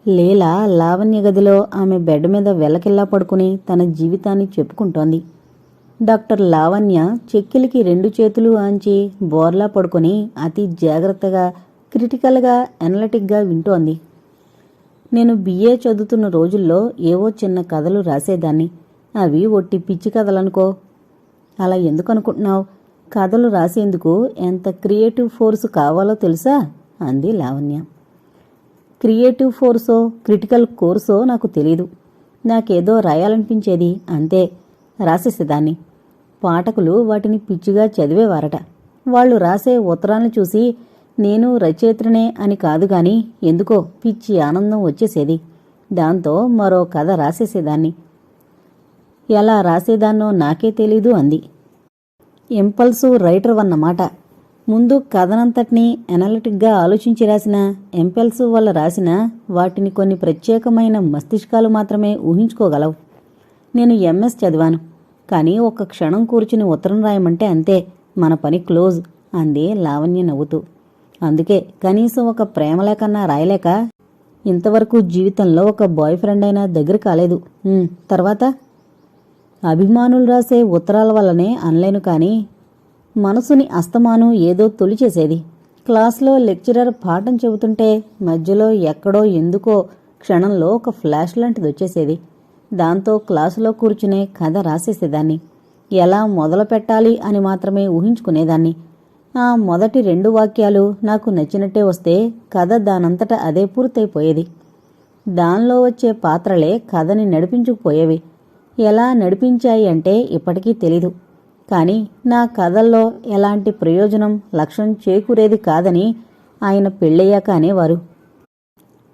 లీలా లావణ్య గదిలో ఆమె బెడ్ మీద వెల్లకిల్లా పడుకుని తన జీవితాన్ని చెప్పుకుంటోంది. డాక్టర్ లావణ్య చెక్కిలికి 2 చేతులు ఆంచి బోర్లా పడుకొని అతి జాగ్రత్తగా, క్రిటికల్గా, ఎనలటిక్గా వింటోంది. నేను బిఏ చదువుతున్న రోజుల్లో ఏవో చిన్న కథలు రాసేదాన్ని. అవి ఒట్టి పిచ్చి కథలనుకో. అలా ఎందుకనుకుంటున్నావు? కథలు రాసేందుకు ఎంత క్రియేటివ్ ఫోర్స్ కావాలో తెలుసా? అంది లావణ్య. క్రియేటివ్ ఫోర్సో క్రిటికల్ కోర్సో నాకు తెలీదు. నాకేదో రాయాలనిపించేది, అంతే. రాసేసేదాన్ని. పాఠకులు వాటిని పిచ్చిగా చదివేవారట. వాళ్ళు రాసే ఉత్తరాన్ని చూసి నేను రచయిత్రనే అని కాదు గాని ఎందుకో పిచ్చి ఆనందం వచ్చేసేది. దాంతో మరో కథ రాసేసేదాన్ని. ఎలా రాసేదాన్నో నాకే తెలీదు అంది. ఇంపల్సివ్ రైటర్ అన్నమాట. ముందు కథనంతటినీ ఎనలిటిక్గా ఆలోచించి రాసిన, ఇంపల్సివ్ వల్ల రాసిన వాటిని కొన్ని ప్రత్యేకమైన మస్తిష్కాలు మాత్రమే ఊహించుకోగలవు. నేను ఎంఎస్ చదివాను, కానీ ఒక్క క్షణం కూర్చుని ఉత్తరం రాయమంటే అంతే, మన పని క్లోజ్ అంది లావణ్య నవ్వుతూ. అందుకే కనీసం ఒక ప్రేమలేకన్నా రాయలేక ఇంతవరకు జీవితంలో ఒక బాయ్ ఫ్రెండ్ అయినా దగ్గర కాలేదు. తర్వాత అభిమానులు రాసే ఉత్తరాల వల్లనే అనలేను, కానీ మనసుని అస్తమానం ఏదో తొలిచేసేది. క్లాస్లో లెక్చరర్ పాఠం చెబుతుంటే మధ్యలో ఎక్కడో ఎందుకో క్షణంలో ఒక ఫ్లాష్ లాంటిది వచ్చేసేది. దాంతో క్లాసులో కూర్చునే కథ రాసేసేదాన్ని. ఎలా మొదలు పెట్టాలి అని మాత్రమే ఊహించుకునేదాన్ని. ఆ మొదటి 2 వాక్యాలు నాకు నచ్చినట్టే వస్తే కథ దానంతట అదే పూర్తయిపోయేది. దానిలో వచ్చే పాత్రలే కథని నడిపించుకుపోయేవి. ఎలా నడిపించాయి అంటే ఇప్పటికీ తెలీదు. కానీ నా కథల్లో ఎలాంటి ప్రయోజనం, లక్ష్యం చేకూరేది కాదని ఆయన పెళ్ళయ్యాక అనేవారు.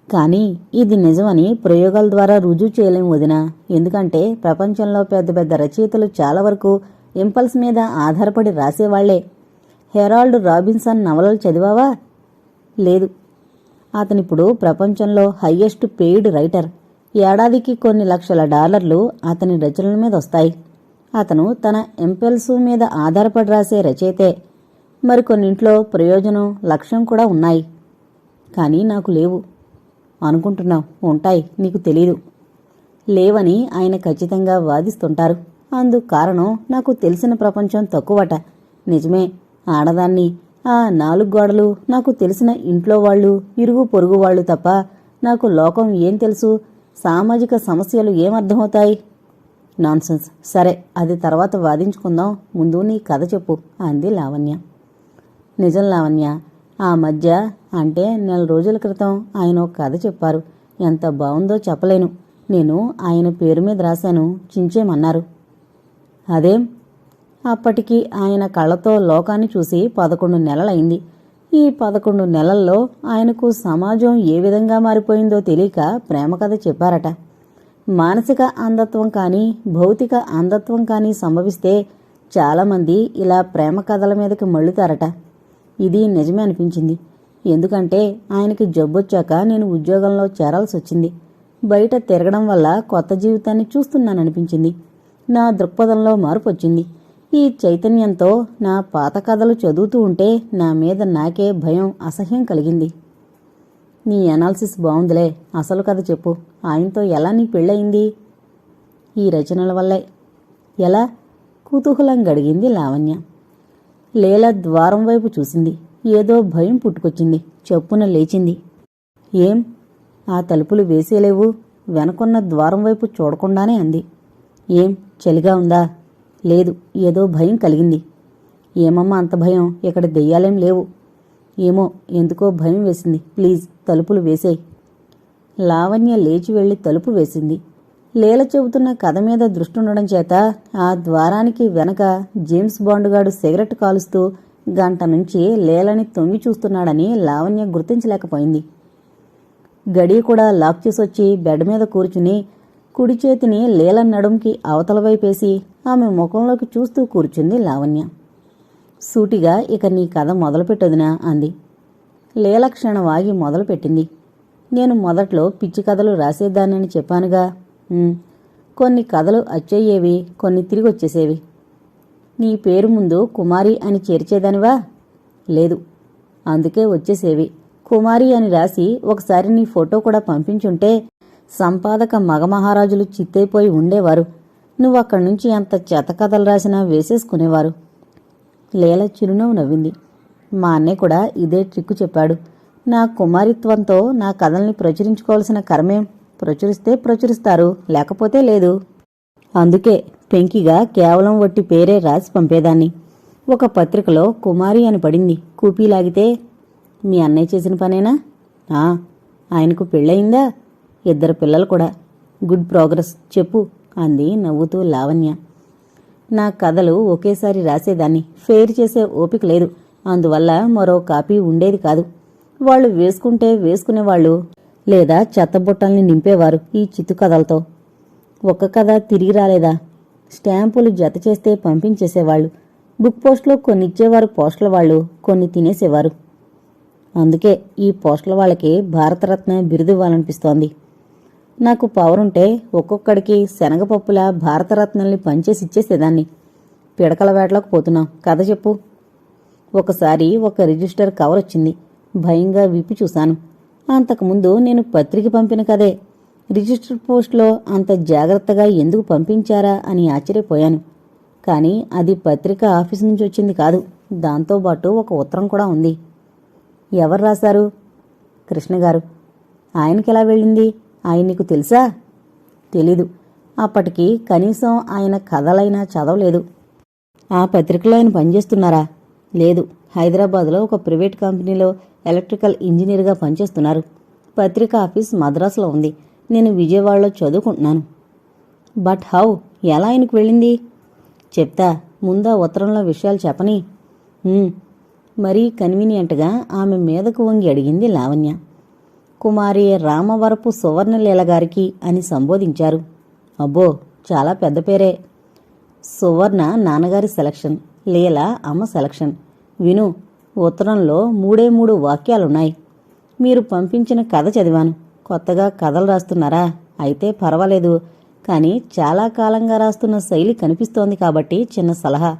కానీ ఇది నిజమని ప్రయోగాల ద్వారా రుజువు చేయలేం వదినా. ఎందుకంటే ప్రపంచంలో పెద్ద పెద్ద రచయితలు చాలా వరకు ఇంపల్స్ మీద ఆధారపడి రాసేవాళ్లే. హెరాల్డ్ రాబిన్సన్ నవలలు చదివావా? లేదు. అతనిప్పుడు ప్రపంచంలో హయ్యెస్ట్ పెయిడ్ రైటర్. ఏడాదికి కొన్ని లక్షల డాలర్లు అతని రచనల మీద వస్తాయి. అతను తన ఇంపల్సివ్ మీద ఆధారపడి రాసే రచయితే. మరికొన్నింట్లో ప్రయోజనం, లక్ష్యం కూడా ఉన్నాయి. కానీ నాకు లేవు. అనుకుంటున్నావు, ఉంటాయి, నీకు తెలీదు. లేవని ఆయన ఖచ్చితంగా వాదిస్తుంటారు. అందుకు కారణం నాకు తెలిసిన ప్రపంచం తక్కువట. నిజమే, ఆడదాన్ని. ఆ 4 గోడలు, నాకు తెలిసిన ఇంట్లో వాళ్ళు, ఇరుగు పొరుగు వాళ్ళు తప్ప నాకు లోకం ఏం తెలుసు? సామాజిక సమస్యలు ఏమర్థమవుతాయి? నాన్సెన్స్. సరే, అది తర్వాత వాదించుకుందాం. ముందు నీ కథ చెప్పు అంది లావణ్య. నిజం లావణ్య, ఆ మధ్య అంటే 4 రోజుల క్రితం ఆయన ఒక కథ చెప్పారు. ఎంత బావుందో చెప్పలేను. నేను ఆయన పేరు మీద రాశాను, చించేమన్నారు. అదేం? అప్పటికి ఆయన కళ్ళతో లోకాన్ని చూసి 11 నెలలైంది. ఈ 11 నెలల్లో ఆయనకు సమాజం ఏ విధంగా మారిపోయిందో తెలియక ప్రేమ కథ చెప్పారట. మానసిక అంధత్వం కానీ, భౌతిక అంధత్వం కానీ సంభవిస్తే చాలామంది ఇలా ప్రేమ కథల మీదకి మళ్ళుతారట. ఇది నిజమే అనిపించింది. ఎందుకంటే ఆయనకి జబ్బొచ్చాక నేను ఉద్యోగంలో చేరాల్సి వచ్చింది. బయట తిరగడం వల్ల కొత్త జీవితాన్ని చూస్తున్నాననిపించింది. నా దృక్పథంలో మార్పు వచ్చింది. ఈ చైతన్యంతో నా పాత కథలు చదువుతూ ఉంటే నా మీద నాకే భయం, అసహ్యం కలిగింది. నీ అనాలిసిస్ బావుందిలే. అసలు కథ చెప్పు. ఆయనతో ఎలా నీ పెళ్ళయింది? ఈ రచనల వల్లే. ఎలా? కుతూహలంగా అడిగింది లావణ్య. లీల ద్వారం వైపు చూసింది. ఏదో భయం పుట్టుకొచ్చింది. చప్పున లేచింది. ఏం? ఆ తలుపులు వేసేలేవు? వెనకున్న ద్వారం వైపు చూడకుండానే అంది. ఏం చలిగా ఉందా? లేదు, ఏదో భయం కలిగింది. ఏమమ్మా అంత భయం? ఇక్కడ దెయ్యాలేం లేవు. ఏమో, ఎందుకో భయం వేసింది. ప్లీజ్ తలుపులు వేసేయ్. లావణ్య లేచి వెళ్లి తలుపు వేసింది. లీల చెబుతున్న కథ మీద దృష్టి ఉండడం చేత ఆ ద్వారానికి వెనక జేమ్స్ బాండుగాడు సిగరెట్ కాలుస్తూ గంట నుంచి లీలని తొంగి చూస్తున్నాడని లావణ్య గుర్తించలేకపోయింది. గడియ కూడా లాక్ చేసొచ్చి బెడ్ మీద కూర్చుని కుడి చేతిని లీల నడుంకి అవతల వైపేసి ఆమె ముఖంలోకి చూస్తూ కూర్చుంది లావణ్య. సూటిగా, ఇక నీ కథ మొదలుపెట్టొదినా అంది. లీల క్షణం ఆగి మొదలుపెట్టింది. నేను మొదట్లో పిచ్చి కథలు రాసేదానని చెప్పానుగా. కొన్ని కథలు అచ్చయ్యేవి, కొన్ని తిరిగొచ్చేసేవి. నీ పేరు ముందు కుమారి అని చేర్చేదానివా? లేదు, అందుకే వచ్చేసేవి. కుమారి అని రాసి ఒకసారి నీ ఫోటో కూడా పంపించుంటే సంపాదక మగమహారాజులు చిత్తైపోయి ఉండేవారు. నువ్వక్కడి నుంచి ఎంత చెత్తకథలు రాసినా వేసేసుకునేవారు. లీల చిరునవ్వు నవ్వింది. మా అన్నయ్య కూడా ఇదే ట్రిక్కు చెప్పాడు. నా కుమారిత్వంతో నా కథల్ని ప్రచురించుకోవాల్సిన కర్మేం? ప్రచురిస్తే ప్రచురిస్తారు, లేకపోతే లేదు. అందుకే పెంకిగా కేవలం వట్టి పేరే రాసి పంపేదాన్ని. ఒక పత్రికలో కుమారి అని పడింది. కూపీలాగితే, మీ అన్నయ్య చేసిన పనేనా? ఆయనకు పెళ్ళయిందా? 2 పిల్లలు కూడా. గుడ్ ప్రోగ్రెస్, చెప్పు అంది నవ్వుతూ లావణ్య. నా కథలు ఒకేసారి రాసేదాన్ని. ఫెయిర్ చేసే ఓపిక లేదు. అందువల్ల మరో కాపీ ఉండేది కాదు. వాళ్ళు వేసుకుంటే వేసుకునేవాళ్ళు, లేదా చెత్తబుట్టల్ని నింపేవారు ఈ చిత్తు కథలతో. ఒక్క కథ తిరిగి రాలేదా? స్టాంపులు జత చేస్తే పంపించేసేవాళ్ళు. బుక్ పోస్ట్లో కొన్ని ఇచ్చేవారు పోస్టుల వాళ్ళు, కొన్ని తినేసేవారు. అందుకే ఈ పోస్టుల వాళ్ళకి భారతరత్న బిరుదివ్వాలనిపిస్తోంది. నాకు పవరుంటే ఒక్కొక్కడికి శనగపప్పులా భారతరత్నల్ని పంచేసి ఇచ్చేసేదాన్ని. పిడకల వేటలోకి పోతున్నాం, కథ చెప్పు. ఒకసారి ఒక రిజిస్టర్ కవర్ వచ్చింది. భయంగా విప్పి చూశాను. అంతకుముందు నేను పత్రిక పంపిన కదే. రిజిస్టర్ పోస్ట్లో అంత జాగ్రత్తగా ఎందుకు పంపించారా అని ఆశ్చర్యపోయాను. కానీ అది పత్రిక ఆఫీసు నుంచి వచ్చింది కాదు. దాంతోపాటు ఒక ఉత్తరం కూడా ఉంది. ఎవరు రాశారు? కృష్ణగారు. ఆయనకెలా వెళ్ళింది? ఆయన నీకు తెలుసా? తెలీదు. అప్పటికి కనీసం ఆయన కథలైనా చదవలేదు. ఆ పత్రికలో ఆయన పనిచేస్తున్నారా? లేదు. హైదరాబాద్లో ఒక ప్రైవేట్ కంపెనీలో ఎలక్ట్రికల్ ఇంజనీర్గా పనిచేస్తున్నారు. పత్రిక ఆఫీస్ మద్రాసులో ఉంది. నేను విజయవాడలో చదువుకుంటున్నాను. But how? ఎలా ఆయనకు వెళ్ళింది? చెప్తా, ముందా ఉత్తరంలో విషయాలు చెప్పని. మరీ కన్వీనియంట్గా ఆమె మీదకు వంగి అడిగింది లావణ్య. కుమారి రామవరపు సువర్ణలీల గారికి అని సంబోధించారు. అబ్బో, చాలా పెద్ద పేరే. సువర్ణ నాన్నగారి సెలక్షన్, లీల అమ్మ సెలక్షన్. విను, ఉత్తరంలో 3 వాక్యాలున్నాయి. మీరు పంపించిన కథ చదివాను. కొత్తగా కథలు రాస్తున్నారా? అయితే పర్వాలేదు. కానీ చాలా కాలంగా రాస్తున్న శైలి కనిపిస్తోంది కాబట్టి చిన్న సలహా.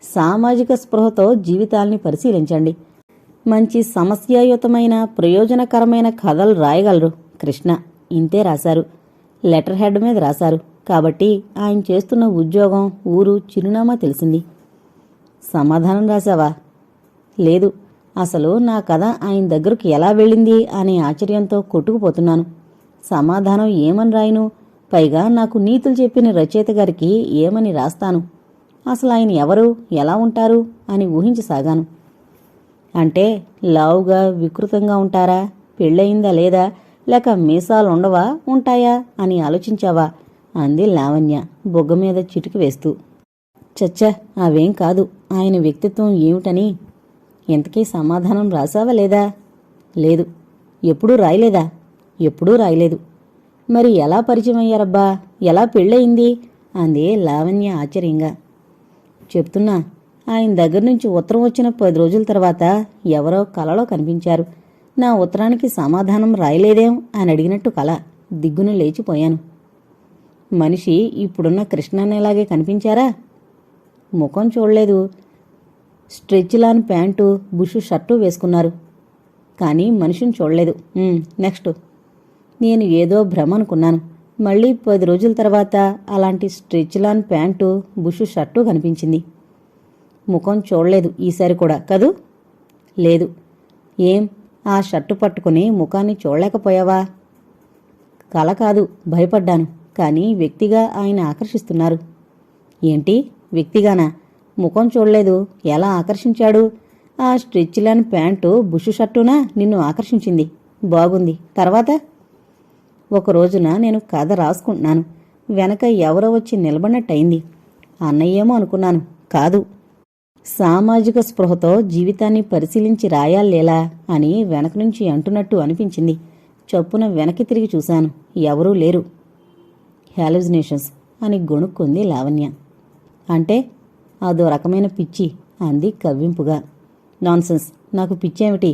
సామాజిక స్పృహతో జీవితాల్ని పరిశీలించండి. మంచి సమస్యాయుతమైన ప్రయోజనకరమైన కథలు రాయగలరు. కృష్ణ ఇంతే రాశారు. లెటర్ హెడ్ మీద రాశారు కాబట్టి ఆయన చేస్తున్న ఉద్యోగం, ఊరు, చిరునామా తెలిసింది. సమాధానం రాశావా? లేదు. అసలు నా కథ ఆయన దగ్గరకు ఎలా వెళ్ళింది అనే ఆశ్చర్యంతో కొట్టుకుపోతున్నాను. సమాధానం ఏమని రాయను? పైగా నాకు నీతులు చెప్పిన రచయిత గారికి ఏమని రాస్తాను? అసలు ఆయన ఎవరు, ఎలా ఉంటారు అని ఊహించసాగాను. అంటే లావుగా వికృతంగా ఉంటారా? పెళ్ళయిందా లేదా? లేక మీసాలుండవా, ఉంటాయా అని ఆలోచించావా? అంది లావణ్య బొగ్గ మీద చిటికి వేస్తూ. చచ్చా, అవేం కాదు. ఆయన వ్యక్తిత్వం ఏమిటని. ఇంతకీ సమాధానం రాసావా లేదా? లేదు. ఎప్పుడూ రాయలేదా? ఎప్పుడూ రాయలేదు. మరి ఎలా పరిచయం అయ్యారబ్బా? ఎలా పెళ్ళయింది? అంది లావణ్య ఆశ్చర్యంగా. చెప్తున్నా, ఆయన దగ్గర నుంచి ఉత్తరం వచ్చిన 10 రోజుల తర్వాత ఎవరో కలలో కనిపించారు. నా ఉత్తరానికి సమాధానం రాయలేదేం అని అడిగినట్టు కల. దిగ్గున లేచిపోయాను. మనిషి ఇప్పుడున్న కృష్ణన్నలాగే కనిపించారా? ముఖం చూడలేదు. స్ట్రెచ్లాన్ ప్యాంటు, బుషు షర్టు వేసుకున్నారు. కానీ మనిషిని చూడలేదు. నెక్స్ట్. నేను ఏదో భ్రమ అనుకున్నాను. మళ్ళీ 10 రోజుల తర్వాత అలాంటి స్ట్రెచ్లాన్ ప్యాంటు, బుషు షర్టు కనిపించింది. ముఖం చూడలేదు ఈసారి కూడా కదూ? లేదు. ఏం, ఆ షర్టు పట్టుకుని ముఖాన్ని చూడలేకపోయావా? కల కాదు, భయపడ్డాను. కానీ వ్యక్తిగా ఆయన ఆకర్షిస్తున్నారు. ఏంటి, వ్యక్తిగానా? ముఖం చూడలేదు, ఎలా ఆకర్షించాడు? ఆ స్ట్రెచ్లాన్ ప్యాంటు, బుషు షర్టునా నిన్ను ఆకర్షించింది? బాగుంది. తర్వాత? ఒక రోజున నేను కథ రాసుకుంటున్నాను. వెనక ఎవరో వచ్చి నిలబడినట్టయింది. అన్నయ్యేమో అనుకున్నాను. కాదు. సామాజిక స్పృహతో జీవితాన్ని పరిశీలించి రాయాలేలా అని వెనక నుంచి అంటున్నట్టు అనిపించింది. చప్పున వెనక్కి తిరిగి చూశాను. ఎవరూ లేరు. హాలుసినేషన్స్ అని గొణుక్కుంది లావణ్య. అంటే అదో రకమైన పిచ్చి అంది కవ్వింపుగా. నాన్సెన్స్, నాకు పిచ్చేమిటి?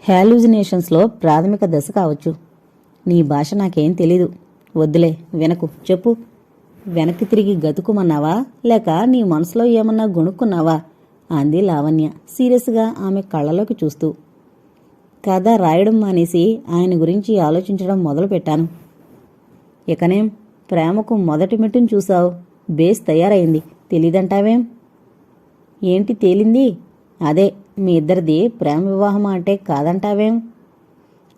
హాలుసినేషన్స్లో ప్రాథమిక దశ కావచ్చు. నీ భాష నాకేం తెలీదు. వద్దులే, వినకు. చెప్పు. వెనక్కి తిరిగి గతుకుమన్నావా, లేక నీ మనసులో ఏమన్నా గొణుక్కున్నావా? అంది లావణ్య సీరియస్గా ఆమె కళ్ళలోకి చూస్తూ. కథ రాయడం మానేసి ఆయన గురించి ఆలోచించడం మొదలుపెట్టాను. ఇకనేం, ప్రేమకు మొదటి మెట్టును చూశావు, బేస్ తయారైంది, తెలీదంటావేం? ఏంటి తేలింది? అదే, మీ ఇద్దరిది ప్రేమ వివాహం అంటే కాదంటావేం?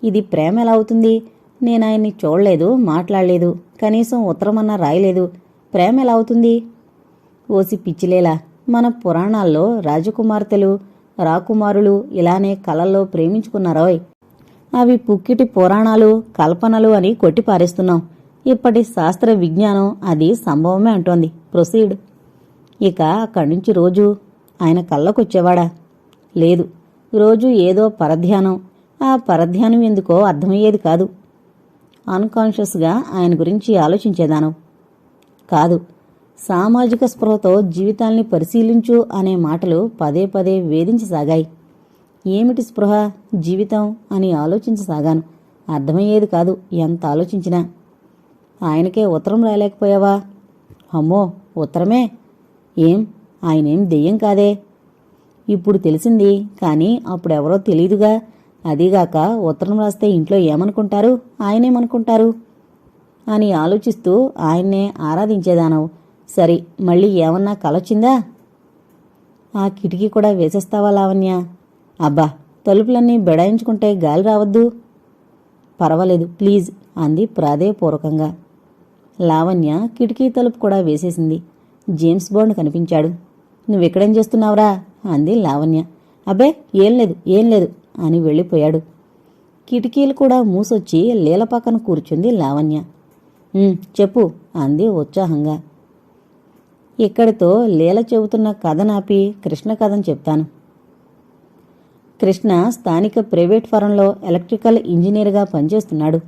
ఇది ప్రేమ ఎలా అవుతుంది? నేను ఆయన్ని చూడలేదు, మాట్లాడలేదు, కనీసం ఉత్తరమన్నా రాయలేదు. ప్రేమ ఎలా అవుతుంది? ఓసి పిచ్చిలేలా, మన పురాణాల్లో రాజకుమార్తెలు రాకుమారులు ఇలానే కలల్లో ప్రేమించుకున్నారోయ్. అవి పుక్కిటి పురాణాలు, కల్పనలు అని కొట్టిపారేస్తున్నాం. ఇప్పటి శాస్త్ర విజ్ఞానం అది సంభవమే అంటోంది. ప్రొసీడ్. ఇక అక్కడ్నుంచి రోజు ఆయన కళ్ళకొచ్చేవాడా? లేదు. రోజు ఏదో పరధ్యానం. ఆ పరధ్యానం ఎందుకో అర్థమయ్యేది కాదు. అన్కాన్షియస్గా ఆయన గురించి ఆలోచించేదాను కాదు. సామాజిక స్పృహతో జీవితాల్ని పరిశీలించు అనే మాటలు పదే పదే వేధించసాగాయి. ఏమిటి స్పృహ, జీవితం అని ఆలోచించసాగాను. అర్థమయ్యేది కాదు ఎంత ఆలోచించినా. ఆయనకే ఉత్తరం రాయలేకపోయావా? అమ్మో, ఉత్తరమే? ఏం, ఆయనేం దెయ్యం కాదే. ఇప్పుడు తెలిసింది, కానీ అప్పుడెవరో తెలీదుగా. అదీగాక ఉత్తరం రాస్తే ఇంట్లో ఏమనుకుంటారు, ఆయనేమనుకుంటారు అని ఆలోచిస్తూ ఆయన్నే ఆరాధించేదానవు. సరి, మళ్ళీ ఏమన్నా కలొచ్చిందా? ఆ కిటికీ కూడా వేసేస్తావా లావణ్య? అబ్బా, తలుపులన్నీ బెడాయించుకుంటే గాలి రావద్దు. పర్వాలేదు ప్లీజ్ అంది ప్రాధేయపూర్వకంగా. లావణ్య కిటికీ తలుపు కూడా వేసేసింది. జేమ్స్ బాండ్ కనిపించాడు. నువ్వెక్కడేం చేస్తున్నావురా అంది లావణ్య. అబ్బే, ఏం లేదు అని వెళ్ళిపోయాడు. కిటికీలు కూడా మూసొచ్చి లీల పక్కన కూర్చుంది లావణ్య. చెప్పు అంది ఉత్సాహంగా. ఇక్కడితో లీల చెబుతున్న కథనాపి కృష్ణ కథను చెప్తాను. కృష్ణ స్థానిక ప్రైవేట్ ఫరంలో ఎలక్ట్రికల్ ఇంజనీర్గా పనిచేస్తున్నాడు.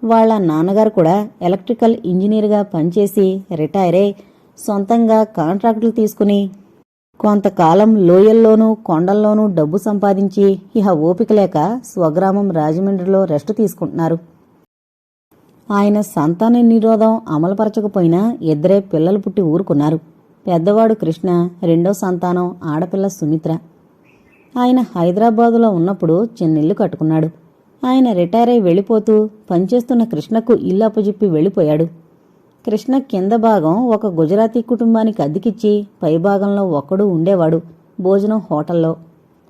వాళ్ళ నాన్నగారు కూడా ఎలక్ట్రికల్ ఇంజనీర్గా పనిచేసి రిటైర్ అయి సొంతంగా కాంట్రాక్టులు తీసుకుని కొంతకాలం లోయల్లోనూ కొండల్లోనూ డబ్బు సంపాదించి ఇహ ఓపిక లేక స్వగ్రామం రాజమండ్రిలో రెస్టు తీసుకుంటున్నారు. ఆయన సంతాన నిరోధం అమలుపరచకపోయినా ఇద్దరే పిల్లలు పుట్టి ఊరుకున్నారు. పెద్దవాడు కృష్ణ, రెండో సంతానం ఆడపిల్ల సుమిత్ర. ఆయన హైదరాబాదులో ఉన్నప్పుడు చిన్నిల్లు కట్టుకున్నాడు. ఆయన రిటైర్ అయి వెళ్ళిపోతూ పనిచేస్తున్న కృష్ణకు ఇల్లు అప్పజెప్పి వెళ్ళిపోయాడు. కృష్ణ కింద భాగం ఒక గుజరాతీ కుటుంబానికి అద్దెకిచ్చి పైభాగంలో ఒక్కడు ఉండేవాడు భోజనం హోటల్లో.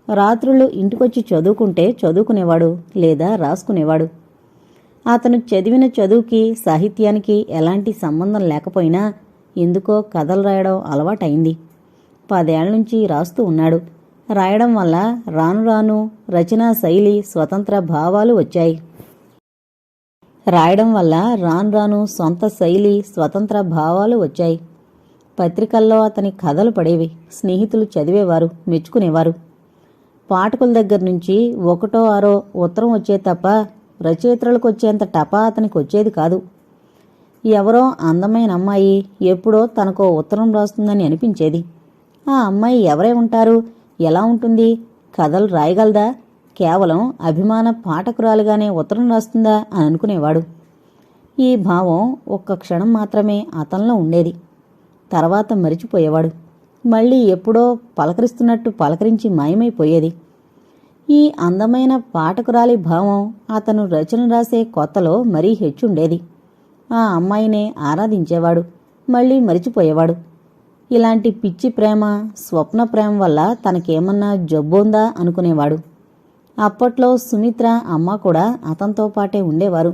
రాత్రుళ్ళు ఇంటికొచ్చి చదువుకుంటే చదువుకునేవాడు, లేదా రాసుకునేవాడు. అతను చదివిన చదువుకి సాహిత్యానికి ఎలాంటి సంబంధం లేకపోయినా ఎందుకో కథలు రాయడం అలవాటైంది. 10 ఏళ్లనుంచి రాస్తూ ఉన్నాడు. రాయడం వల్ల రాను రాను రచనా శైలి, స్వతంత్ర భావాలు వచ్చాయి. సొంత శైలి, స్వతంత్ర భావాలు వచ్చాయి. పత్రికల్లో అతని కథలు పడేవి. స్నేహితులు చదివేవారు, మెచ్చుకునేవారు. పాఠకుల దగ్గర నుంచి 1, 6 ఉత్తరం వచ్చే తప్ప రచయిత్రులకు వచ్చేంత టపా అతనికి వచ్చేది కాదు. ఎవరో అందమైన అమ్మాయి ఎప్పుడో తనకో ఉత్తరం రాస్తుందని అనిపించేది. ఆ అమ్మాయి ఎవరై ఉంటారు, ఎలా ఉంటుంది, కథలు రాయగలదా, కేవలం అభిమాన పాఠకురాలుగానే ఉత్తరం రాస్తుందా అని అనుకునేవాడు. ఈ భావం ఒక్క క్షణం మాత్రమే అతనిలో ఉండేది. తర్వాత మరిచిపోయేవాడు. మళ్ళీ ఎప్పుడో పలకరిస్తున్నట్టు పలకరించి మాయమైపోయేది. ఈ అందమైన పాఠకురాలి భావం అతను రచన రాసే కొత్తలో మరీ హెచ్చుండేది. ఆ అమ్మాయినే ఆరాధించేవాడు, మళ్ళీ మరిచిపోయేవాడు. ఇలాంటి పిచ్చి ప్రేమ, స్వప్న ప్రేమ వల్ల తనకేమన్నా జబ్బుందా అనుకునేవాడు. అప్పట్లో సుమిత్ర అమ్మ కూడా అతనితో పాటే ఉండేవారు.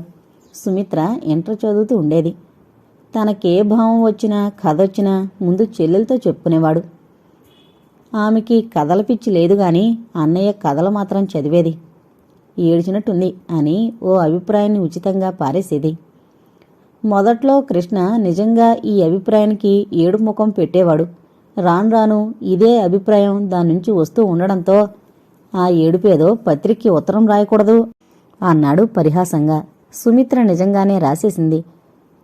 సుమిత్ర ఇంటర్ చదువుతూ ఉండేది. తనకే భావం వచ్చినా కథొచ్చినా ముందు చెల్లెలతో చెప్పుకునేవాడు. ఆమెకి కథల పిచ్చి లేదు గాని అన్నయ్య కథలు మాత్రం చదివేది. ఏడ్చినట్టుంది అని ఓ అభిప్రాయాన్ని ఉచితంగా పారేసేది. మొదట్లో కృష్ణ నిజంగా ఈ అభిప్రాయానికి ఏడు ముఖం పెట్టేవాడు. రాను రాను ఇదే అభిప్రాయం దాన్నుంచి వస్తూ ఉండడంతో ఆ ఏడుపేదో పత్రికకి ఉత్తరం రాయకూడదు అన్నాడు పరిహాసంగా. సుమిత్ర నిజంగానే రాసేసింది.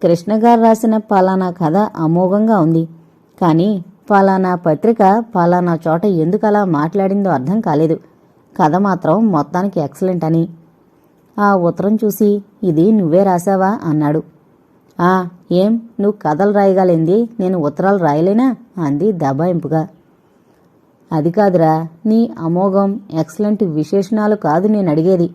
కృష్ణగారు రాసిన పలానా కథ అమోఘంగా ఉంది, కానీ పలానా పత్రిక పలానా చోట ఎందుకలా మాట్లాడిందో అర్థం కాలేదు. కథ మాత్రం మొత్తానికి ఎక్సలెంట్ అని. ఆ ఉత్తరం చూసి ఇది నువ్వే రాశావా అన్నాడు. ఏం, నువ్వు కథలు రాయగలింది, నేను ఉత్తరాలు రాయలేనా అంది దబాయింపుగా. అది కాదురా, నీ అమోఘం ఎక్సలెంట్ విశేషణాలు కాదు నేనడిగేది.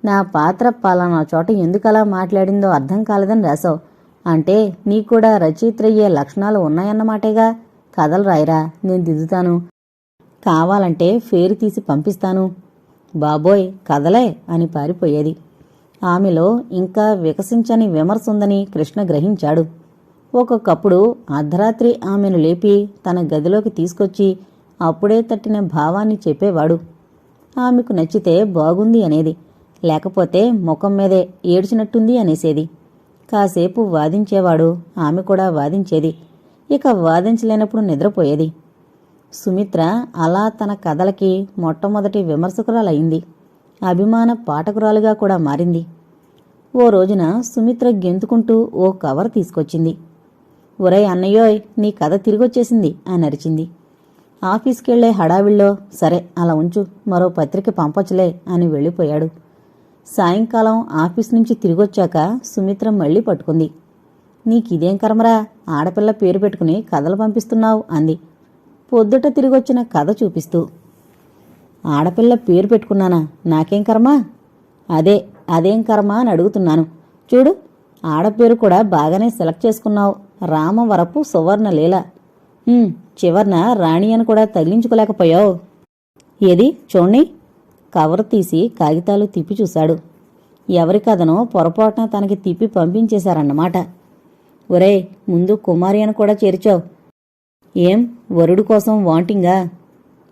నా పాత్ర పలానా చోట ఎందుకలా మాట్లాడిందో అర్థం కాలేదని రాశావు. అంటే నీకూడా రచయిత్రయ్యే లక్షణాలు ఉన్నాయన్నమాటేగా. కథలు రాయిరా, నేను దిద్దుతాను. కావాలంటే ఫేరు తీసి పంపిస్తాను. బాబోయ్, కథలే అని పారిపోయేది. ఆమెలో ఇంకా వికసించని విమర్శ ఉందని కృష్ణ గ్రహించాడు. ఒక్కొక్కప్పుడు అర్ధరాత్రి ఆమెను లేపి తన గదిలోకి తీసుకొచ్చి అప్పుడే తట్టిన భావాన్ని చెప్పేవాడు. ఆమెకు నచ్చితే బాగుంది అనేది, లేకపోతే ముఖం మీదే ఏడ్చినట్టుంది అనేసేది. కాసేపు వాదించేవాడు, ఆమె కూడా వాదించేది. ఇక వాదించలేనప్పుడు నిద్రపోయేది. సుమిత్ర అలా తన కథలకి మొట్టమొదటి విమర్శకురాలయ్యింది. అభిమాన పాఠకురాలుగా కూడా మారింది. ఓ రోజున సుమిత్ర గెంతుకుంటూ ఓ కవర్ తీసుకొచ్చింది. ఒరేయ్ అన్నయ్యోయ్, నీ కథ తిరిగొచ్చేసింది అని అరిచింది. ఆఫీస్కెళ్లే హడావిళ్ళో సరే అలా ఉంచు, మరో పత్రిక పంపొచ్చులే అని వెళ్ళిపోయాడు. సాయంకాలం ఆఫీస్ నుంచి తిరిగొచ్చాక సుమిత్ర మళ్లీ పట్టుకుంది. నీకిదేం కర్మరా, ఆడపిల్ల పేరు పెట్టుకుని కథలు పంపిస్తున్నావు అంది, పొద్దుట తిరిగొచ్చిన కథ చూపిస్తూ. ఆడపిల్ల పేరు పెట్టుకున్నానా, నాకేం కర్మ? అదేం కర్మ అని అడుగుతున్నాను. చూడు, ఆడపేరు కూడా బాగానే సెలెక్ట్ చేసుకున్నావు. రామవరపు సువర్ణలీల. చివర్న రాణి అని కూడా తగిలించుకోలేకపోయావు. ఏది చూడండి. కవర్ తీసి కాగితాలు తిప్పి చూశాడు. ఎవరి కథనో పొరపాటున తనకి తిప్పి పంపించేశారన్నమాట. ఒరేయ్, ముందు కుమారి అని కూడా చేర్చావు. ఏం వరుడు కోసం వాంటింగా?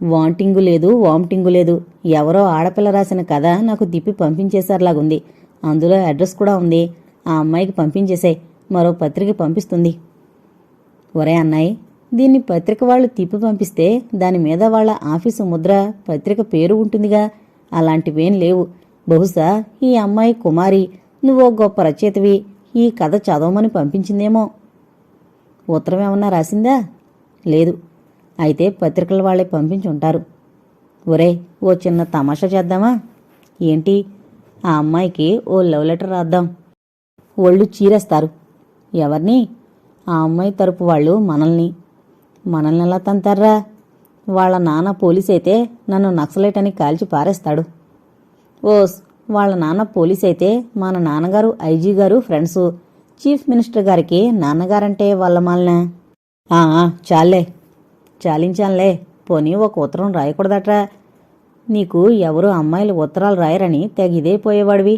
వాంటింగు లేదు, వామిటింగు లేదు. ఎవరో ఆడపిల్ల రాసిన కథ నాకు తిప్పి పంపించేశారులాగుంది. అందులో అడ్రస్ కూడా ఉంది. ఆ అమ్మాయికి పంపించేశాయి, మరో పత్రిక పంపిస్తుంది. ఒరే అన్నాయ్, దీన్ని పత్రిక వాళ్ళు తిప్పి పంపిస్తే దానిమీద వాళ్ల ఆఫీసు ముద్ర, పత్రిక పేరు ఉంటుందిగా. అలాంటివేం లేవు. బహుశా ఈ అమ్మాయి కుమారి, నువ్వో గొప్ప రచయితవి, ఈ కథ చదవమని పంపించిందేమో. ఉత్తరం ఏమన్నా రాసిందా? లేదు. అయితే పత్రికల వాళ్లే పంపించుంటారు. ఒరే, ఓ చిన్న తమాషా చేద్దామా? ఏంటి? ఆ అమ్మాయికి ఓ లవ్ లెటర్ రాద్దాం. ఒళ్ళు చీరేస్తారు. ఎవరిని? ఆ అమ్మాయి తరపు వాళ్ళు మనల్ని ఎలా తంతారా? వాళ్ళ నాన్న పోలీసైతే నన్ను నక్సలైట్ అని కాల్చి పారేస్తాడు. ఓస్, వాళ్ళ నాన్న పోలీసైతే మన నాన్నగారు ఐజీ గారు ఫ్రెండ్సు. చీఫ్ మినిస్టర్ గారికి నాన్నగారంటే వాళ్ళ మాలన. చాలే, చాలించానులే. పోనీ ఒక ఉత్తరం రాయకూడదట్రా? నీకు ఎవరు అమ్మాయిలు ఉత్తరాలు రాయరని తెగిదైపోయేవాడివి.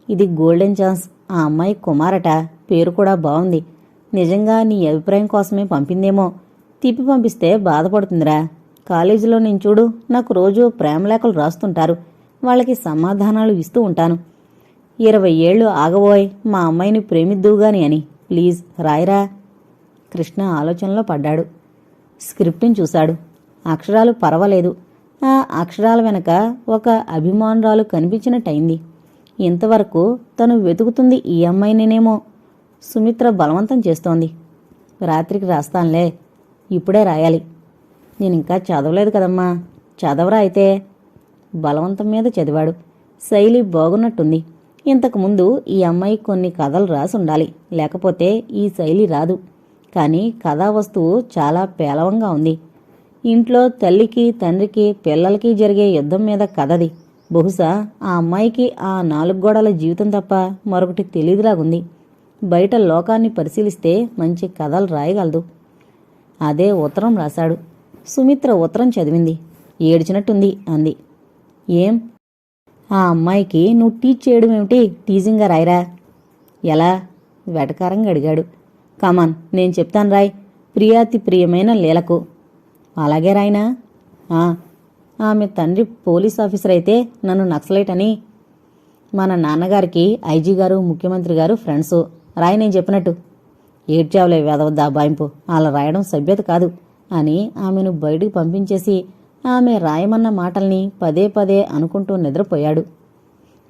ఇది గోల్డెన్ ఛాన్స్. ఆ అమ్మాయి కుమారట, పేరు కూడా బాగుంది. నిజంగా నీ అభిప్రాయం కోసమే పంపిందేమో. తిప్పి పంపిస్తే బాధపడుతుందిరా. కాలేజీలో నేను చూడు, నాకు రోజూ ప్రేమలేఖలు రాస్తుంటారు. వాళ్ళకి సమాధానాలు ఇస్తూ ఉంటాను. 20 ఏళ్ళు ఆగబోయ్, మా అమ్మాయిని ప్రేమిద్దువుగాని అని. ప్లీజ్ రాయరా. కృష్ణ ఆలోచనలో పడ్డాడు. స్క్రిప్టుని చూశాడు. అక్షరాలు పర్వాలేదు. ఆ అక్షరాల వెనక ఒక అభిమానురాలు కనిపించినట్టయింది. ఇంతవరకు తను వెతుకుతుంది ఈ అమ్మాయినేనేమో. సుమిత్ర బలవంతం చేస్తోంది. రాత్రికి రాస్తానులే, ఇప్పుడే రాయాలి. నేనింకా చదవలేదు కదమ్మా. చదవరా అయితే. బలవంతం మీద చదివాడు. శైలి బాగున్నట్టుంది. ఇంతకుముందు ఈ అమ్మాయి కొన్ని కథలు రాసుండాలి, లేకపోతే ఈ శైలి రాదు. కానీ కథా వస్తువు చాలా పేలవంగా ఉంది. ఇంట్లో తల్లికి, తండ్రికి, పిల్లలకి జరిగే యుద్ధం మీద కథది. బహుశా ఆ అమ్మాయికి ఆ 4 గోడల జీవితం తప్ప మరొకటి తెలీదులాగుంది. బయట లోకాన్ని పరిశీలిస్తే మంచి కథలు రాయగలదు. అదే ఉత్తరం రాశాడు. సుమిత్ర ఉత్తరం చదివింది. ఏడ్చినట్టుంది అంది. ఏం? ఆ అమ్మాయికి నువ్వు టీచ్ చేయడం ఏమిటి? టీజింగ్గా రాయరా. ఎలా? వెటకారంగా అడిగాడు. కమాన్, నేను చెప్తాను రాయ్. ప్రియాతి ప్రియమైన లీలకు. అలాగే రాయినా? ఆమె తండ్రి పోలీస్ ఆఫీసర్ అయితే నన్ను నక్సలైట్ అని. మన నాన్నగారికి ఐజీ గారు, ముఖ్యమంత్రి గారు ఫ్రెండ్సు. రాయి నేను చెప్పినట్టు. ఏడ్చావులే వెదవద్దా బాయింపు, అలా రాయడం సభ్యత కాదు అని ఆమెను బయటికి పంపించేసి ఆమె రాయమన్న మాటల్ని పదే పదే అనుకుంటూ నిద్రపోయాడు.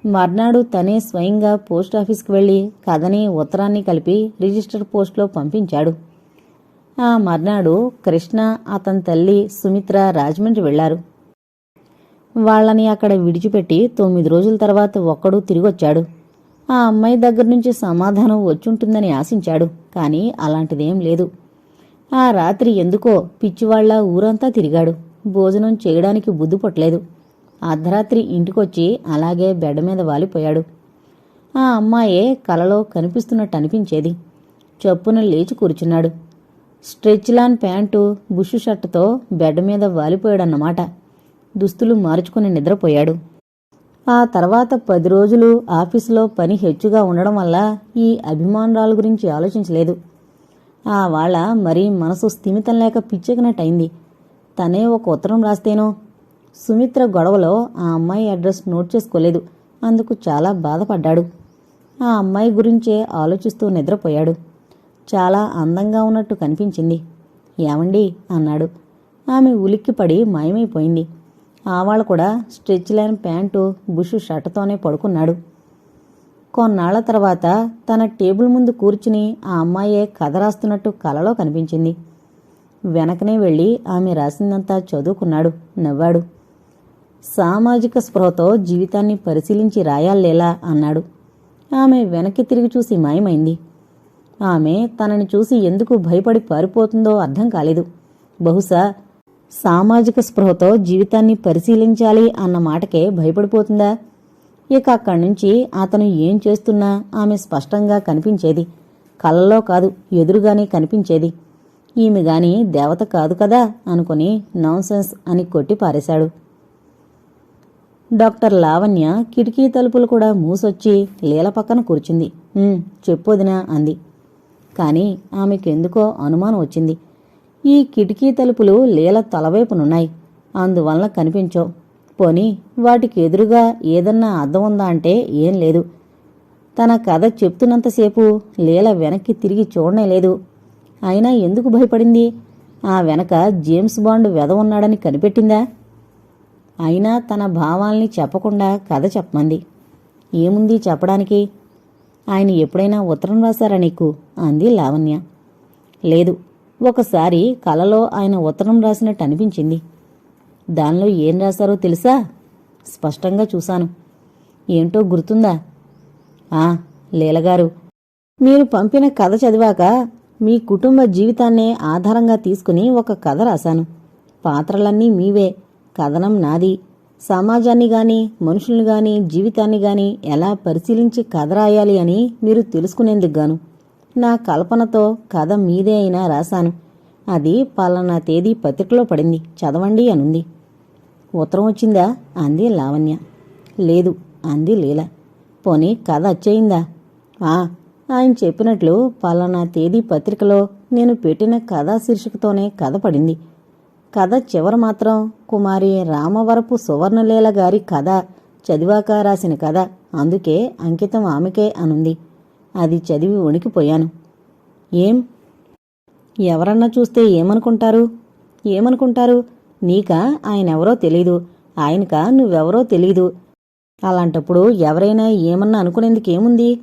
మర్నాడు తనే స్వయంగా పోస్టాఫీస్కి వెళ్లి కథని, ఉత్తరాన్ని కలిపి రిజిస్టర్ పోస్ట్లో పంపించాడు. ఆ మర్నాడు కృష్ణ, అతని తల్లి సుమిత్ర రాజమండ్రి వెళ్లారు. వాళ్లని అక్కడ విడిచిపెట్టి 9 రోజుల తర్వాత ఒక్కడూ తిరిగొచ్చాడు. ఆ అమ్మాయి దగ్గర నుంచి సమాధానం వచ్చుంటుందని ఆశించాడు. కానీ అలాంటిదేం లేదు. ఆ రాత్రి ఎందుకో పిచ్చివాళ్లా ఊరంతా తిరిగాడు. భోజనం చేయడానికి బుద్ధి పుట్టలేదు. అర్ధరాత్రి ఇంటికొచ్చి అలాగే బెడ్ మీద వాలిపోయాడు. ఆ అమ్మాయే కలలో కనిపిస్తున్నట్టు అనిపించేది. చప్పున లేచి కూర్చున్నాడు. స్ట్రెచ్లాన్ ప్యాంటు, బుషు షర్టుతో బెడ్ మీద వాలిపోయాడన్నమాట. దుస్తులు మార్చుకుని నిద్రపోయాడు. ఆ తర్వాత 10 రోజులు ఆఫీసులో పని హెచ్చుగా ఉండడం వల్ల ఈ అభిమానురాల గురించి ఆలోచించలేదు. ఆ వాళ్ళ మరీ మనసు స్థిమితం లేక పిచ్చెకినట్టయింది. తనే ఒక ఉత్తరం రాస్తేనో. సుమిత్ర గొడవలో ఆ అమ్మాయి అడ్రస్ నోట్ చేసుకోలేదు. అందుకు చాలా బాధపడ్డాడు. ఆ అమ్మాయి గురించే ఆలోచిస్తూ నిద్రపోయాడు. చాలా అందంగా ఉన్నట్టు కనిపించింది. ఏమండి అన్నాడు. ఆమె ఉలిక్కిపడి మాయమైపోయింది. ఆవాళ్ళ కూడా స్ట్రెచ్లైన్ ప్యాంటు, బుషు షర్టుతోనే పడుకున్నాడు. కొన్నాళ్ల తర్వాత తన టేబుల్ ముందు కూర్చుని ఆ అమ్మాయే కథ రాస్తున్నట్టు కలలో కనిపించింది. వెనకనే వెళ్ళి ఆమె రాసిందంతా చదువుకున్నాడు. నవ్వాడు. సామాజిక స్పృహతో జీవితాన్ని పరిశీలించి రాయాలేలా అన్నాడు. ఆమె వెనక్కి తిరిగి చూసి మాయమైంది. ఆమె తనని చూసి ఎందుకు భయపడి పారిపోతుందో అర్థం కాలేదు. బహుశా సామాజిక స్పృహతో జీవితాన్ని పరిశీలించాలి అన్న మాటకే భయపడిపోతుందా? ఇక అక్కడి నుంచి అతను ఏం చేస్తున్నా ఆమె స్పష్టంగా కనిపించేది. కళ్ళలో కాదు, ఎదురుగానే కనిపించేది. ఈమె గాని దేవత కాదు కదా అనుకుని నాన్సెన్స్ అని కొట్టి పారేశాడు. డాక్టర్ లావణ్య కిటికీ తలుపులు కూడా మూసొచ్చి లీల పక్కన కూర్చుంది. చెప్పొదినా అంది. కాని ఆమెకెందుకో అనుమానం వచ్చింది. ఈ కిటికీ తలుపులు లీల తలవైపునున్నాయి. అందువల్ల కనిపించవు. పోనీ వాటికి ఎదురుగా ఏదన్నా అద్దం ఉందా అంటే ఏం లేదు. తన కథ చెప్తున్నంతసేపు లీల వెనక్కి తిరిగి చూడనే లేదు. అయినా ఎందుకు భయపడింది? ఆ వెనక జేమ్స్ బాండ్ వెధ ఉన్నాడని కనిపెట్టిందా? అయినా తన భావాల్ని చెప్పకుండా కథ చెప్పమంది. ఏముంది చెప్పడానికి? ఆయన ఎప్పుడైనా ఉత్తరం రాశారా నీకు? అంది లావణ్య. లేదు. ఒకసారి కలలో ఆయన ఉత్తరం రాసినట్టు అనిపించింది. దానిలో ఏం రాశారో తెలుసా? స్పష్టంగా చూశాను. ఏంటో గుర్తుందా? లీలగారు, మీరు పంపిన కథ చదివాక మీ కుటుంబ జీవితాన్నే ఆధారంగా తీసుకుని ఒక కథ రాశాను. పాత్రలన్నీ మీవే, కథనం నాది. సమాజాన్ని గాని, మనుషుల్ని గాని, జీవితాన్ని గాని ఎలా పరిశీలించి కథ రాయాలి అని మీరు తెలుసుకునేందుకు గాను నా కల్పనతో కథ మీదే అయినా రాశాను. అది పలానా తేదీ పత్రికలో పడింది, చదవండి అనుంది. ఉత్తరం వచ్చిందా? అంది లావణ్య. లేదు అంది లీల. పోనీ కథ అచ్చయిందా? ఆయన చెప్పినట్లు పలానా తేదీ పత్రికలో నేను పెట్టిన కథా శీర్షికతోనే కథ పడింది. కథ చివర మాత్రం కుమారి రామవరపు సువర్ణలీల గారి కథ చదివాక రాసిన కథ, అందుకే అంకితం ఆమెకే అనుంది. అది చదివి వణికిపోయాను. ఏం? ఎవరన్నా చూస్తే ఏమనుకుంటారు? నీకా ఆయనెవరో తెలీదు, ఆయనకా నువ్వెవరో తెలీదు. అలాంటప్పుడు ఎవరైనా ఏమన్నా అనుకునేందుకేముంది?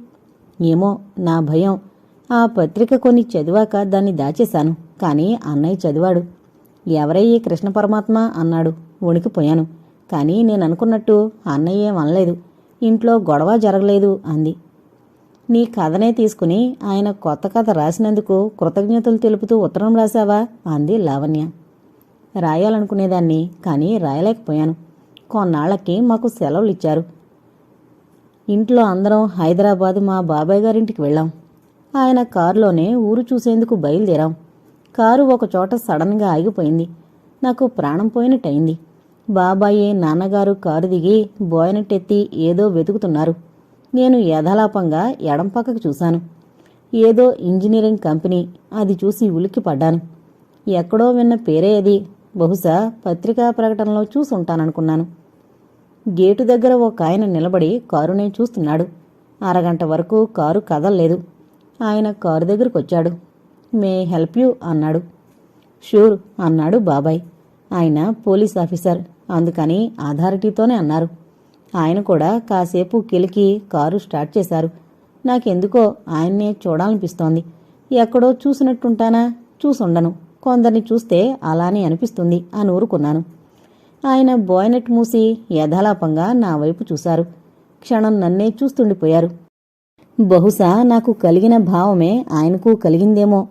ఏమో, నా భయం. ఆ పత్రిక కొన్ని చదివాక దాన్ని దాచేశాను. కాని అన్నయ్య చదివాడు. ఎవరయ్యే కృష్ణ పరమాత్మ అన్నాడు. వణికిపోయాను. కాని నేననుకున్నట్టు అన్నయ్యేం అనలేదు. ఇంట్లో గొడవ జరగలేదు అంది. నీ కథనే తీసుకుని ఆయన కొత్త కథ రాసినందుకు కృతజ్ఞతలు తెలుపుతూ ఉత్తరం రాశావా? అంది లావణ్య. రాయాలనుకునేదాన్ని, కానీ రాయలేకపోయాను. కొన్నాళ్లకి మాకు సెలవులిచ్చారు. ఇంట్లో అందరం హైదరాబాదు మా బాబాయ్ గారింటికి వెళ్ళాం. ఆయన కారులోనే ఊరు చూసేందుకు బయలుదేరాం. కారు ఒకచోట సడన్గా ఆగిపోయింది. నాకు ప్రాణం పోయినట్టయింది. బాబాయే, నాన్నగారు కారు దిగి బోయనెట్టెత్తి ఏదో వెతుకుతున్నారు. నేను యథాలాపంగా ఎడంపక్కకు చూశాను. ఏదో ఇంజనీరింగ్ కంపెనీ. అది చూసి ఉలిక్కిపడ్డాను. ఎక్కడో విన్న పేరే అది. బహుశా పత్రికా ప్రకటనలో చూసుంటాననుకున్నాను. గేటు దగ్గర ఒక ఆయన నిలబడి కారునే చూస్తున్నాడు. అరగంట వరకు కారు కదల్లేదు. ఆయన కారు దగ్గరకొచ్చాడు. మే హెల్ప్ యూ అన్నాడు. షూర్ అన్నాడు బాబాయ్. ఆయన పోలీస్ ఆఫీసర్, అందుకని అథారిటీతోనే అన్నారు. ఆయన కూడా కాసేపు కిలికి కారు స్టార్ట్ చేశారు. నాకెందుకో ఆయన్నే చూడాలనిపిస్తోంది. ఎక్కడో చూసినట్టుంటానా? చూసుండను. కొందరిని చూస్తే అలానే అనిపిస్తుంది అని ఊరుకున్నాను. ఆయన బోయనెట్ మూసి యథాలాపంగా నా వైపు చూశారు. క్షణం నన్నే చూస్తుండిపోయారు. బహుశా నాకు కలిగిన భావమే ఆయనకు కలిగిందేమో.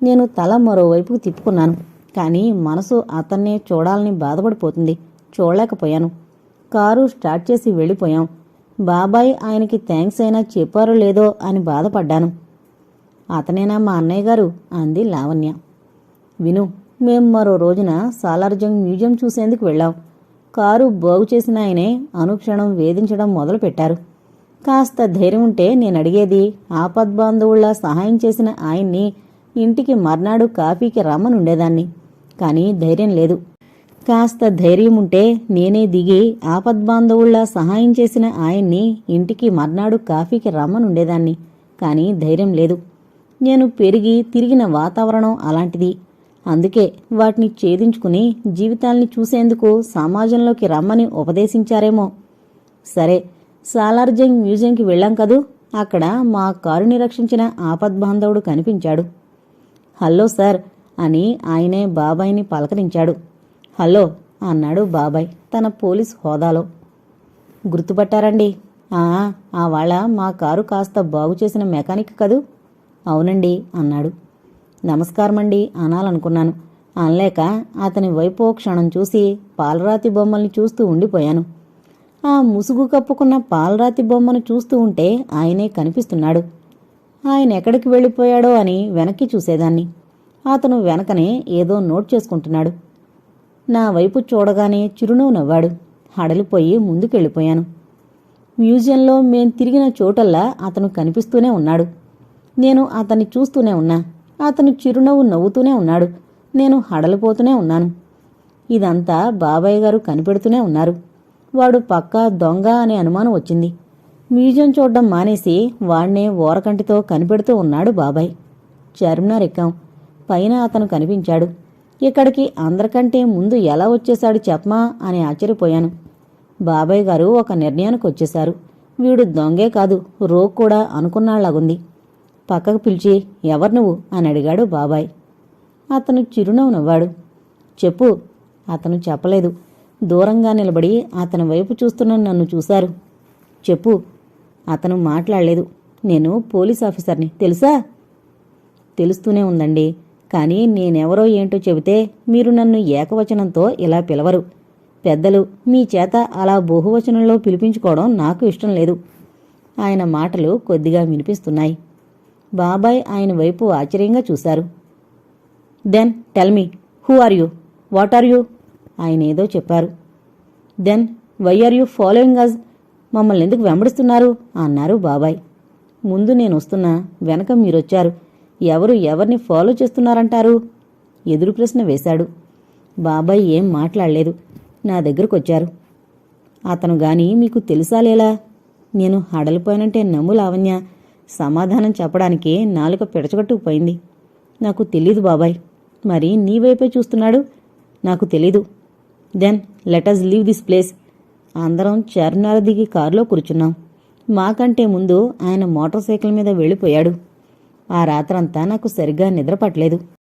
నేను తల మరోవైపుకు తిప్పుకున్నాను. కానీ మనసు అతన్నే చూడాలని బాధపడిపోతుంది. చూడలేకపోయాను. కారు స్టార్ట్ చేసి వెళ్ళిపోయాం. బాబాయ్ ఆయనకి థ్యాంక్స్ అయినా చెప్పారో లేదో అని బాధపడ్డాను. అతనేనా మా అన్నయ్య గారు? అంది లావణ్య. విను, మేం మరో రోజున సాలార్జంగ్ మ్యూజియం చూసేందుకు వెళ్ళాం. కారు బాగు చేసిన ఆయనే అనుక్షణం వేధించడం మొదలుపెట్టారు. కాస్త ధైర్యం ఉంటే నేనడిగేది, ఆపద్బాంధవుళ్లా సహాయం చేసిన ఆయన్ని ఇంటికి మర్నాడు కాఫీకి రమ్మనుండేదాన్ని. కానీ ధైర్యం లేదు. కాస్త ధైర్యం ఉంటే నేనే దిగి ఆపద్బాంధవుళ్లా సహాయం చేసిన ఆయన్ని ఇంటికి మర్నాడు కాఫీకి రమ్మనుండేదాన్ని. కానీ ధైర్యం లేదు. నేను పెరిగి తిరిగిన వాతావరణం అలాంటిది. అందుకే వాటిని ఛేదించుకుని జీవితాల్ని చూసేందుకు సమాజంలోకి రమ్మని ఉపదేశించారేమో. సరే, సాలార్జంగ్ మ్యూజియంకి వెళ్ళాం కదూ. అక్కడ మా కారుని రక్షించిన ఆపద్బాంధవుడు కనిపించాడు. హలో సార్ అని ఆయనే బాబాయ్ని పలకరించాడు. హలో అన్నాడు బాబాయ్ తన పోలీస్ హోదాలో. గుర్తుపట్టారండి? ఆ వాళ్ళ మా కారు కాస్త బాగు చేసిన మెకానిక్ కదూ? అవునండి అన్నాడు. నమస్కారమండి అనాలనుకున్నాను. అనలేక అతని వైపు క్షణం చూసి పాలరాతి బొమ్మల్ని చూస్తూ ఉండిపోయాను. ఆ ముసుగు కప్పుకున్న పాలరాతి బొమ్మను చూస్తూ ఉంటే ఆయనే కనిపిస్తున్నాడు. ఆయన ఎక్కడికి వెళ్ళిపోయాడో అని వెనక్కి చూసేదాన్ని. అతను వెనకనే ఏదో నోట్ చేసుకుంటున్నాడు. నా వైపు చూడగానే చిరునవ్వు నవ్వాడు. హడలిపోయి ముందుకెళ్ళిపోయాను. మ్యూజియంలో మేం తిరిగిన చోటల్లా అతను కనిపిస్తూనే ఉన్నాడు. నేను అతన్ని చూస్తూనే ఉన్నా. అతను చిరునవ్వు నవ్వుతూనే ఉన్నాడు. నేను హడలిపోతూనే ఉన్నాను. ఇదంతా బాబాయ్ గారు కనిపెడుతూనే ఉన్నారు. వాడు పక్కా దొంగ అనే అనుమానం వచ్చింది. మ్యూజియం చూడ్డం మానేసి వాణ్ణే ఓరకంటితో కనిపెడుతూ ఉన్నాడు బాబాయ్. చార్మినార్ ఎక్కాం. పైన అతను కనిపించాడు. ఇక్కడికి అందరికంటే ముందు ఎలా వచ్చేశాడు చెప్పమా అని ఆశ్చర్యపోయాను. బాబాయ్ గారు ఒక నిర్ణయానికి వచ్చేశారు. వీడు దొంగే కాదు, రోగ్ కూడా అనుకున్నాళ్లాగుంది. పక్కకు పిలిచి, ఎవరు నువ్వు అని అడిగాడు బాబాయ్. అతను చిరునవ్వు నవ్వాడు. చెప్పు. అతను చెప్పలేదు. దూరంగా నిలబడి అతని వైపు చూస్తున్న నన్ను చూశారు. చెప్పు. అతను మాట్లాడలేదు. నేను పోలీస్ ఆఫీసర్ని, తెలుసా? తెలుస్తూనే ఉందండి. కానీ నేనెవరో ఏంటో చెబితే మీరు నన్ను ఏకవచనంతో ఇలా పిలవరు. పెద్దలు మీ చేత అలా బహువచనంలో పిలిపించుకోవడం నాకు ఇష్టం లేదు. ఆయన మాటలు కొద్దిగా వినిపిస్తున్నాయి. బాబాయ్ ఆయన వైపు ఆశ్చర్యంగా చూశారు. Then tell me, who are you? What are you? ఆయనేదో చెప్పారు. Then why are you following us? మమ్మల్ని ఎందుకు వెంబడిస్తున్నారు అన్నారు బాబాయ్. ముందు నేను వస్తున్నా, వెనక మీరొచ్చారు. ఎవరు ఎవరిని ఫాలో చేస్తున్నారంటారు? ఎదురు ప్రశ్న వేశాడు. బాబాయ్ ఏం మాట్లాడలేదు. నా దగ్గరకొచ్చారు. అతను గాని మీకు తెలుసాలేలా? నేను హడలిపోయానంటే నమ్ము లావణ్య. సమాధానం చెప్పడానికి నాలుక పిడచగట్టుకుపోయింది. నాకు తెలీదు బాబాయ్. మరి నీ వైపే చూస్తున్నాడు? నాకు తెలీదు. Then let's leave this place. అందరం చార్మినార్ దిగి కారులో కూర్చున్నాం. మాకంటే ముందు ఆయన మోటార్ సైకిల్ మీద వెళ్ళిపోయాడు. ఆ రాత్రంతా నాకు సరిగ్గా నిద్ర పట్టలేదు.